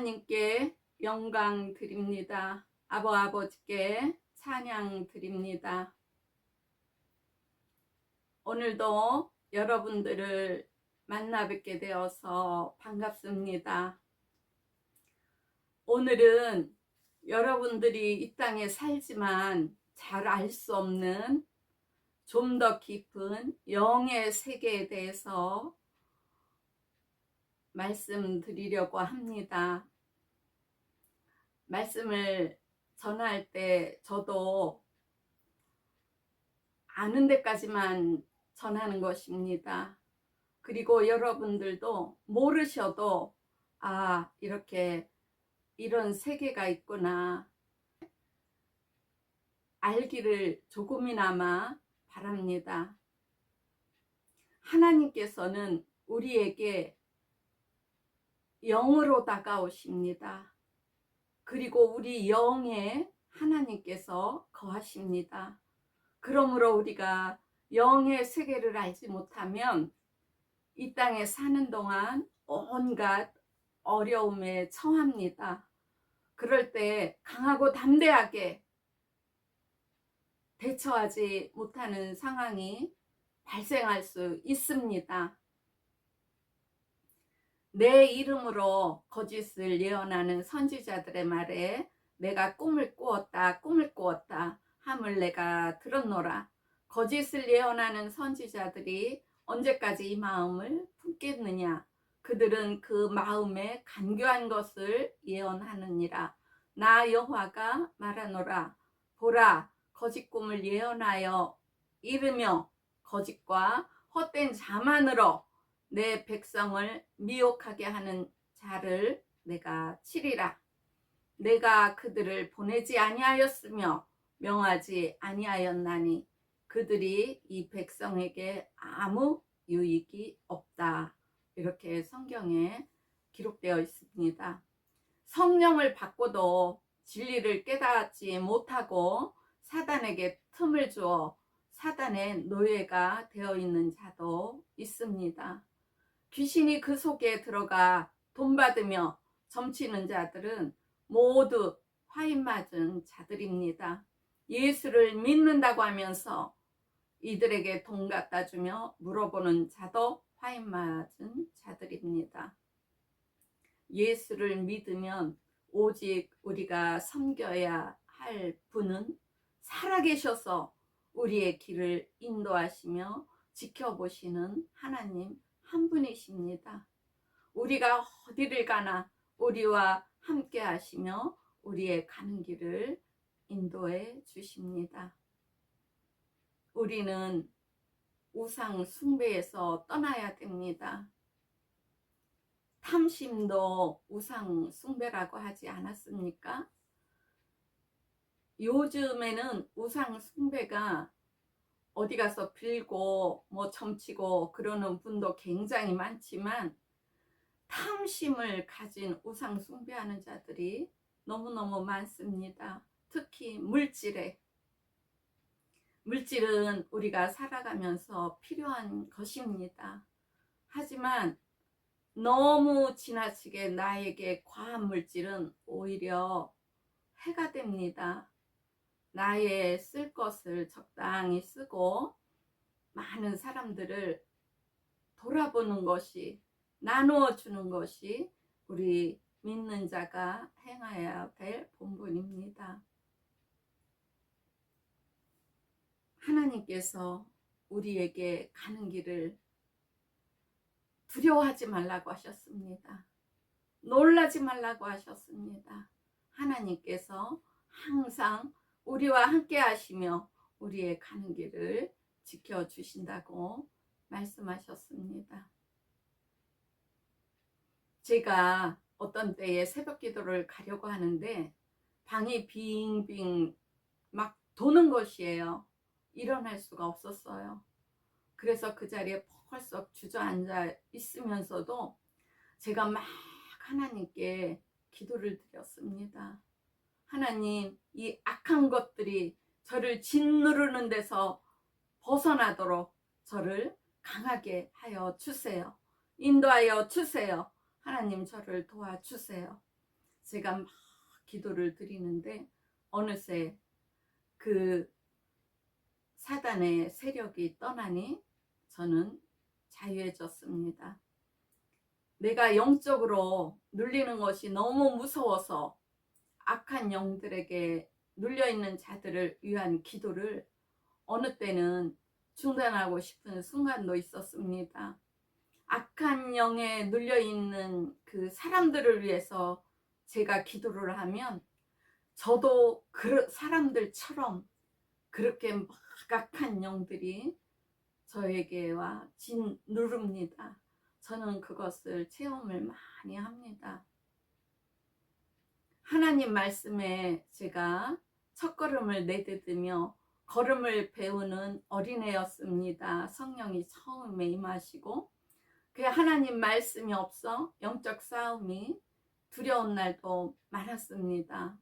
하나님께 영광 드립니다. 아버지께 찬양 드립니다. 오늘도 여러분들을 만나 뵙게 되어서 반갑습니다. 오늘은 여러분들이 이 땅에 살지만 잘 알 수 없는 좀 더 깊은 영의 세계에 대해서 말씀드리려고 합니다. 말씀을 전할 때 저도 아는 데까지만 전하는 것입니다. 그리고 여러분들도 모르셔도 이렇게 이런 세계가 있구나 알기를 조금이나마 바랍니다. 하나님께서는 우리에게 영으로 다가오십니다. 그리고 우리 영에 하나님께서 거하십니다. 그러므로 우리가 영의 세계를 알지 못하면 이 땅에 사는 동안 온갖 어려움에 처합니다. 그럴 때 강하고 담대하게 대처하지 못하는 상황이 발생할 수 있습니다. 내 이름으로 거짓을 예언하는 선지자들의 말에 내가 꿈을 꾸었다 함을 내가 들었노라. 거짓을 예언하는 선지자들이 언제까지 이 마음을 품겠느냐. 그들은 그 마음에 간교한 것을 예언하느니라. 나 여호와가 말하노라. 보라, 거짓 꿈을 예언하여 이르며 거짓과 헛된 자만으로 내 백성을 미혹하게 하는 자를 내가 치리라. 내가 그들을 보내지 아니하였으며 명하지 아니하였나니 그들이 이 백성에게 아무 유익이 없다. 이렇게 성경에 기록되어 있습니다. 성령을 받고도 진리를 깨닫지 못하고 사단에게 틈을 주어 사단의 노예가 되어 있는 자도 있습니다. 귀신이 그 속에 들어가 돈 받으며 점치는 자들은 모두 화인 맞은 자들입니다. 예수를 믿는다고 하면서 이들에게 돈 갖다 주며 물어보는 자도 화인 맞은 자들입니다. 예수를 믿으면 오직 우리가 섬겨야 할 분은 살아계셔서 우리의 길을 인도하시며 지켜보시는 하나님 한 분이십니다. 우리가 어디를 가나 우리와 함께 하시며 우리의 가는 길을 인도해 주십니다. 우리는 우상 숭배에서 떠나야 됩니다. 탐심도 우상 숭배라고 하지 않았습니까? 요즘에는 우상 숭배가 어디 가서 빌고 점치고 그러는 분도 굉장히 많지만 탐심을 가진 우상 숭배하는 자들이 너무너무 많습니다. 특히 물질은 우리가 살아가면서 필요한 것입니다. 하지만 너무 지나치게 나에게 과한 물질은 오히려 해가 됩니다. 나의 쓸 것을 적당히 쓰고 많은 사람들을 돌아보는 것이, 나누어 주는 것이 우리 믿는 자가 행해야 될 본분입니다. 하나님께서 우리에게 가는 길을 두려워하지 말라고 하셨습니다. 놀라지 말라고 하셨습니다. 하나님께서 항상 우리와 함께 하시며 우리의 가는 길을 지켜주신다고 말씀하셨습니다. 제가 어떤 때에 새벽 기도를 가려고 하는데 방이 빙빙 막 도는 것이에요. 일어날 수가 없었어요. 그래서 그 자리에 펄썩 주저앉아 있으면서도 제가 막 하나님께 기도를 드렸습니다. 하나님, 이 악한 것들이 저를 짓누르는 데서 벗어나도록 저를 강하게 하여 주세요. 인도하여 주세요. 하나님, 저를 도와주세요. 제가 막 기도를 드리는데 어느새 그 사단의 세력이 떠나니 저는 자유해졌습니다. 내가 영적으로 눌리는 것이 너무 무서워서 악한 영들에게 눌려있는 자들을 위한 기도를 어느 때는 중단하고 싶은 순간도 있었습니다. 악한 영에 눌려있는 그 사람들을 위해서 제가 기도를 하면 저도 그 사람들처럼 그렇게 막 악한 영들이 저에게 와 짓누릅니다. 저는 그것을 체험을 많이 합니다. 하나님 말씀에 제가 첫걸음을 내딛으며 걸음을 배우는 어린애였습니다. 성령이 처음에 임하시고 그 하나님 말씀이 없어 영적 싸움이 두려운 날도 많았습니다.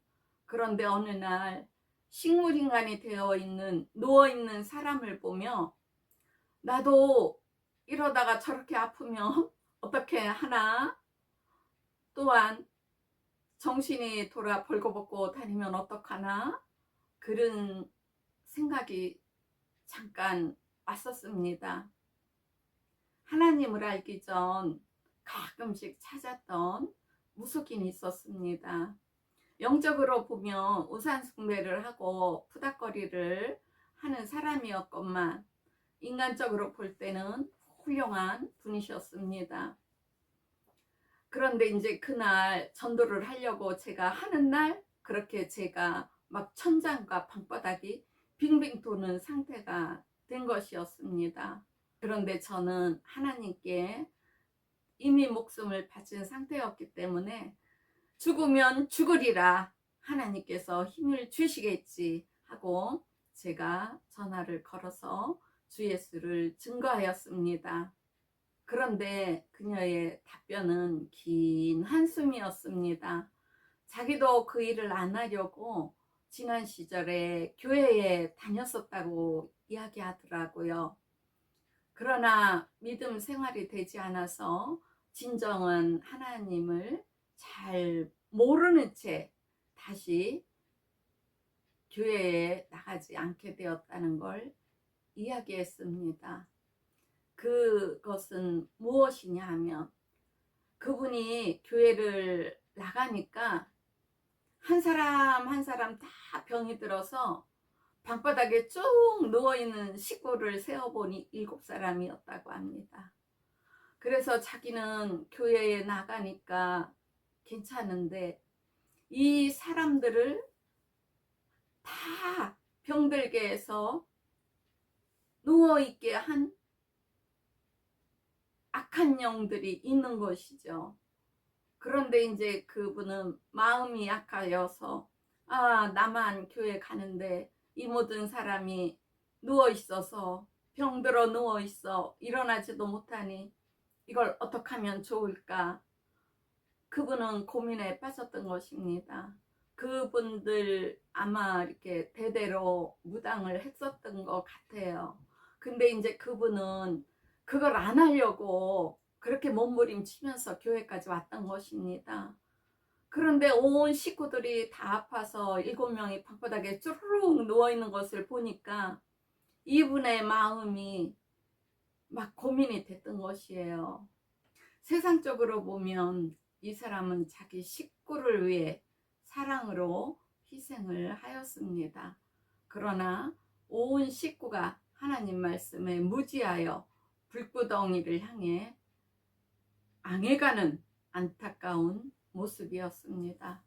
그런데 어느 날 식물인간이 되어 있는 누워있는 사람을 보며 나도 이러다가 저렇게 아프면 어떻게 하나, 또한 정신이 돌아 벌거벗고 다니면 어떡하나, 그런 생각이 잠깐 왔었습니다. 하나님을 알기 전 가끔씩 찾았던 무속인이 있었습니다. 영적으로 보면 우상 숭배를 하고 푸닥거리를 하는 사람이었건만 인간적으로 볼 때는 훌륭한 분이셨습니다. 그런데 이제 그날 전도를 하려고 제가 하는 날 그렇게 제가 막 천장과 방바닥이 빙빙 도는 상태가 된 것이었습니다. 그런데 저는 하나님께 이미 목숨을 바친 상태였기 때문에 죽으면 죽으리라, 하나님께서 힘을 주시겠지 하고 제가 전화를 걸어서 주 예수를 증거하였습니다. 그런데 그녀의 답변은 긴 한숨이었습니다. 자기도 그 일을 안 하려고 지난 시절에 교회에 다녔었다고 이야기하더라고요. 그러나 믿음 생활이 되지 않아서 진정한 하나님을 잘 모르는 채 다시 교회에 나가지 않게 되었다는 걸 이야기했습니다. 그것은 무엇이냐 하면 그분이 교회를 나가니까 한 사람 한 사람 다 병이 들어서 방바닥에 쭉 누워있는 식구를 세어보니 7사람이었다고 합니다. 그래서 자기는 교회에 나가니까 괜찮은데 이 사람들을 다 병들게 해서 누워있게 한 악한 영들이 있는 것이죠. 그런데 이제 그분은 마음이 약하여서 나만 교회 가는데 이 모든 사람이 누워있어서 병들어 누워있어 일어나지도 못하니 이걸 어떻게 하면 좋을까, 그분은 고민에 빠졌던 것입니다. 그분들 아마 이렇게 대대로 무당을 했었던 것 같아요. 근데 이제 그분은 그걸 안 하려고 그렇게 몸부림치면서 교회까지 왔던 것입니다. 그런데 온 식구들이 다 아파서 7명이 방바닥에 쭈르륵 누워있는 것을 보니까 이분의 마음이 막 고민이 됐던 것이에요. 세상적으로 보면 이 사람은 자기 식구를 위해 사랑으로 희생을 하였습니다. 그러나 온 식구가 하나님 말씀에 무지하여 불구덩이를 향해 앙해가는 안타까운 모습이었습니다.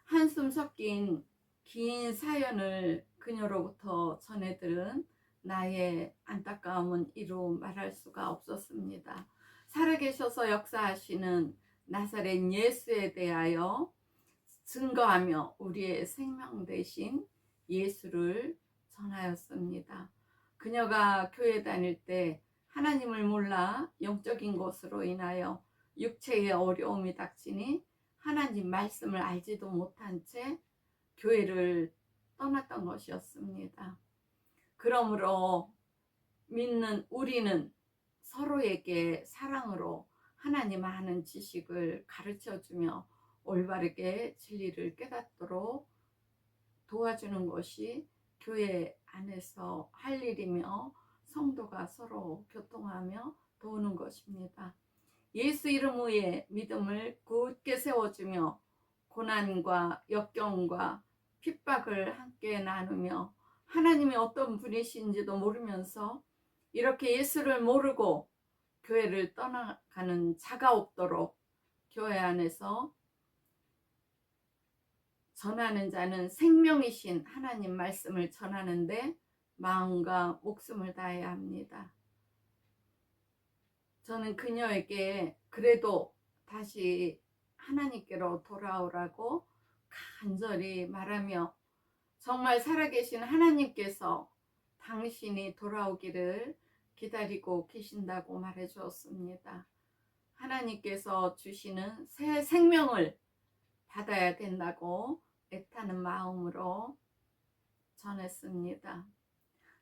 한숨 섞인 긴 사연을 그녀로부터 전해 들은 나의 안타까움은 이루 말할 수가 없었습니다. 살아계셔서 역사하시는 나사렛 예수에 대하여 증거하며 우리의 생명 되신 예수를 전하였습니다. 그녀가 교회 다닐 때 하나님을 몰라 영적인 것으로 인하여 육체의 어려움이 닥치니 하나님 말씀을 알지도 못한 채 교회를 떠났던 것이었습니다. 그러므로 믿는 우리는 서로에게 사랑으로 하나님 아는 지식을 가르쳐주며 올바르게 진리를 깨닫도록 도와주는 것이 교회 안에서 할 일이며 성도가 서로 교통하며 도우는 것입니다. 예수 이름 위에 믿음을 굳게 세워주며 고난과 역경과 핍박을 함께 나누며 하나님이 어떤 분이신지도 모르면서 이렇게 예수를 모르고 교회를 떠나가는 자가 없도록 교회 안에서 전하는 자는 생명이신 하나님 말씀을 전하는데 마음과 목숨을 다해야 합니다. 저는 그녀에게 그래도 다시 하나님께로 돌아오라고 간절히 말하며 정말 살아계신 하나님께서 당신이 돌아오기를 기다리고 계신다고 말해 주었습니다. 하나님께서 주시는 새 생명을 받아야 된다고 애타는 마음으로 전했습니다.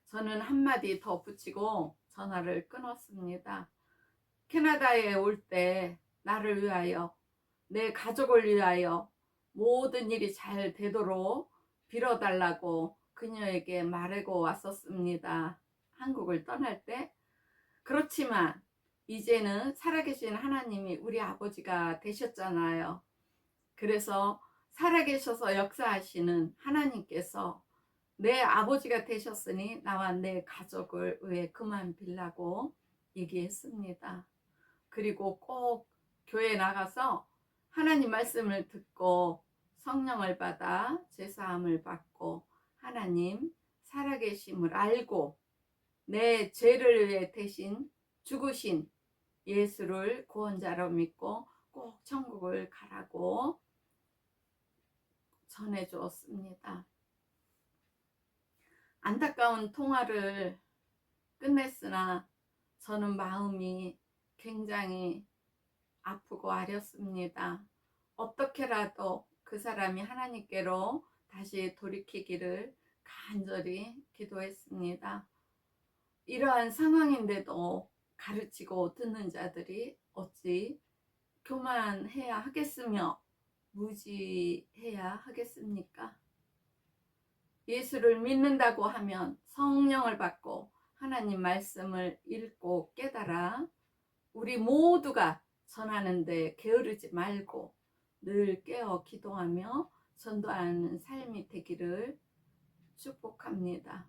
저는 한마디 더 붙이고 전화를 끊었습니다. 캐나다에 올 때 나를 위하여, 내 가족을 위하여 모든 일이 잘 되도록 빌어달라고 그녀에게 말하고 왔었습니다. 한국을 떠날 때. 그렇지만 이제는 살아계신 하나님이 우리 아버지가 되셨잖아요. 그래서 살아계셔서 역사하시는 하나님께서 내 아버지가 되셨으니 나와 내 가족을 위해 그만 빌라고 얘기했습니다. 그리고 꼭 교회 나가서 하나님 말씀을 듣고 성령을 받아 제사함을 받고 하나님 살아계심을 알고 내 죄를 위해 대신 죽으신 예수를 구원자로 믿고 꼭 천국을 가라고 전해 주었습니다. 안타까운 통화를 끝냈으나 저는 마음이 굉장히 아프고 아렸습니다. 어떻게라도 그 사람이 하나님께로 다시 돌이키기를 간절히 기도했습니다. 이러한 상황인데도 가르치고 듣는 자들이 어찌 교만해야 하겠으며 무지해야 하겠습니까? 예수를 믿는다고 하면 성령을 받고 하나님 말씀을 읽고 깨달아 우리 모두가 전하는데 게으르지 말고 늘 깨어 기도하며 전도하는 삶이 되기를 축복합니다.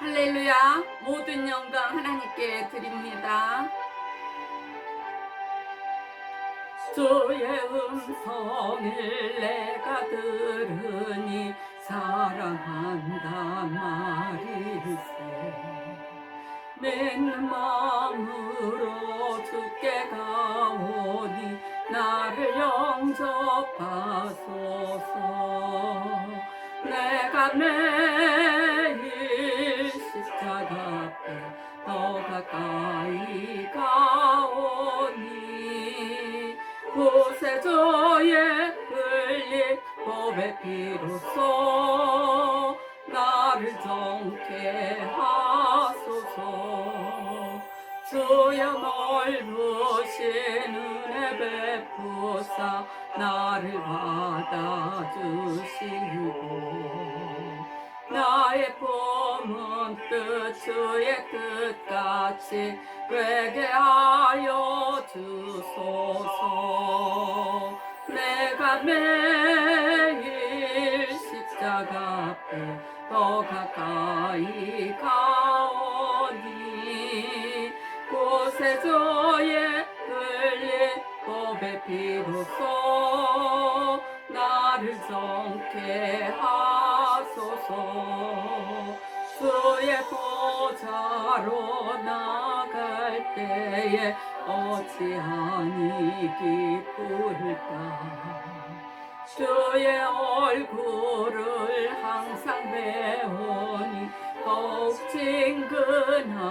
할렐루야. 모든 영광 하나님께 드립니다. 주의 음성을 내가 들으니 사랑한다 말일세. 믿는 마음으로 주께 가오니 나를 영접하소서. 내가 매일 십자가 앞에 더 가까이 가오니 구세주의 흘린 법의 피로써 나를 정케 하소서. 주여 넓으신 은혜 베푸사 나를 받아주시고 나의 품은 뜻 주의 뜻같이 되게 하여 주소서. 내가 매일 십자가 앞에 더 가까이 가오니 구세주의 흘린 법의 피로써 나를 정케 하소서. 주의 보좌로 나갈 때에 어찌하니 기쁠까. 주의 얼굴을 항상 배우니 더욱 친근합니다.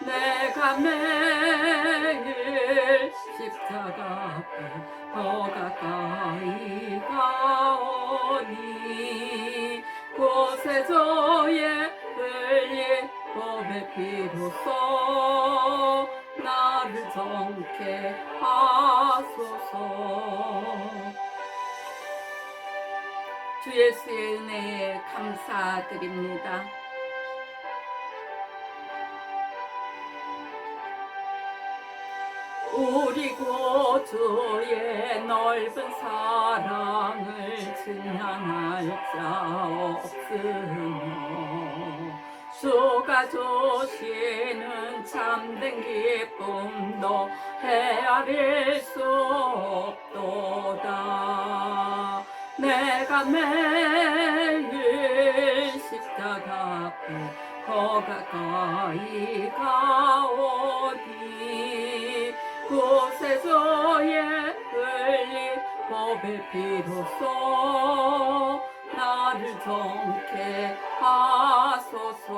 내가 매일 십자가 앞에 더 가까이 가오니 구세주의 하소서. 주 예수의 은혜에 감사드립니다. 우리 구주의 넓은 사랑을 증명할 자 없으며 주가 주시는 참된 기쁨도 헤아릴 수 없도다. 내가 매일 십자가 앞에 더 가까이 가오니 구세주의 흘린 법의 피로써 나를 정케 하소서.